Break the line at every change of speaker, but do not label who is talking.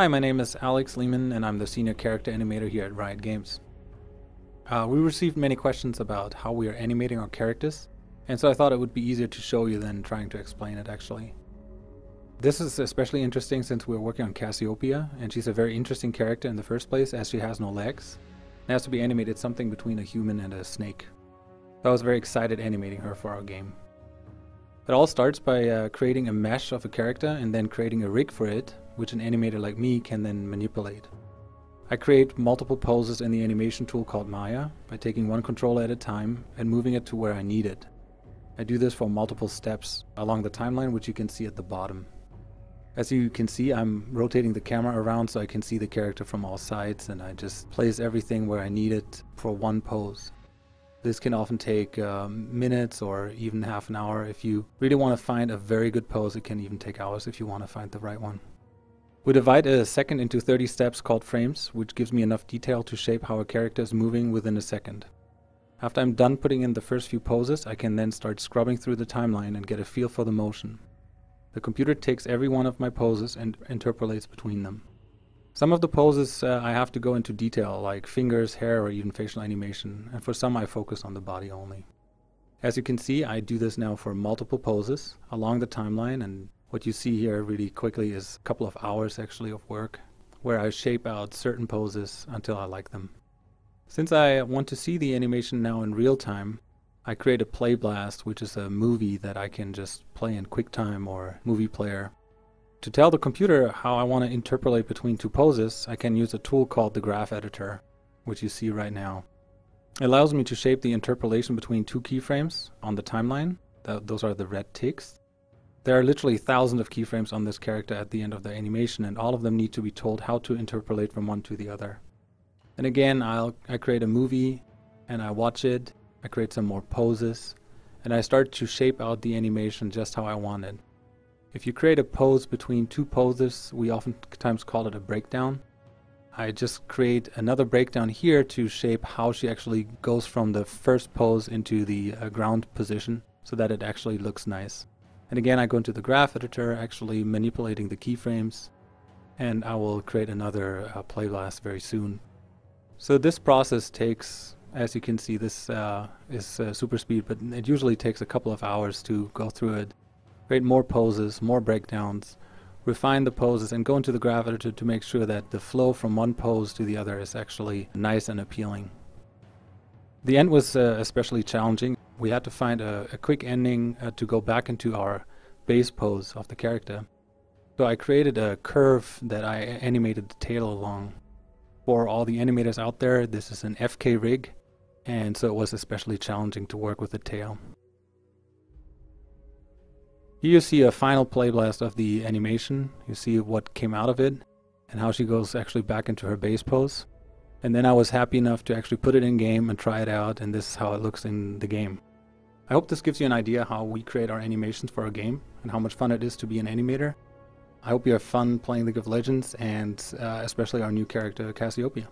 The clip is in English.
Hi, my name is Alex Lehman and I'm the Senior Character Animator here at Riot Games. We received many questions about how we are animating our characters, and so I thought it would be easier to show you than trying to explain it actually. This is especially interesting since we're working on Cassiopeia, and she's a very interesting character in the first place as she has no legs. It has to be animated something between a human and a snake. So I was very excited animating her for our game. It all starts by creating a mesh of a character and then creating a rig for it, which an animator like me can then manipulate. I create multiple poses in the animation tool called Maya by taking one controller at a time and moving it to where I need it. I do this for multiple steps along the timeline, which you can see at the bottom. As you can see, I'm rotating the camera around so I can see the character from all sides, and I just place everything where I need it for one pose. This can often take minutes or even half an hour. If you really want to find a very good pose, it can even take hours if you want to find the right one. We divide a second into 30 steps called frames, which gives me enough detail to shape how a character is moving within a second. After I'm done putting in the first few poses, I can then start scrubbing through the timeline and get a feel for the motion. The computer takes every one of my poses and interpolates between them. Some of the poses I have to go into detail, like fingers, hair, or even facial animation, and for some I focus on the body only. As you can see, I do this now for multiple poses along the timeline, and what you see here really quickly is a couple of hours actually of work, where I shape out certain poses until I like them. Since I want to see the animation now in real time, I create a play blast, which is a movie that I can just play in QuickTime or Movie Player. To tell the computer how I want to interpolate between two poses, I can use a tool called the graph editor, which you see right now. It allows me to shape the interpolation between two keyframes on the timeline. Those are the red ticks. There are literally thousands of keyframes on this character at the end of the animation, and all of them need to be told how to interpolate from one to the other. And again, I create a movie and I watch it, I create some more poses, and I start to shape out the animation just how I want it. If you create a pose between two poses, we oftentimes call it a breakdown. I just create another breakdown here to shape how she actually goes from the first pose into the ground position so that it actually looks nice. And again, I go into the graph editor, actually manipulating the keyframes, and I will create another play blast very soon. So this process takes, as you can see, this is super speed, but it usually takes a couple of hours to go through it. Create more poses, more breakdowns, refine the poses, and go into the graph editor to make sure that the flow from one pose to the other is actually nice and appealing. The end was especially challenging. We had to find a quick ending to go back into our base pose of the character. So I created a curve that I animated the tail along. For all the animators out there, this is an FK rig, and so it was especially challenging to work with the tail. Here you see a final play blast of the animation. You see what came out of it and how she goes actually back into her base pose. And then I was happy enough to actually put it in game and try it out, and this is how it looks in the game. I hope this gives you an idea how we create our animations for our game and how much fun it is to be an animator. I hope you have fun playing League of Legends and especially our new character Cassiopeia.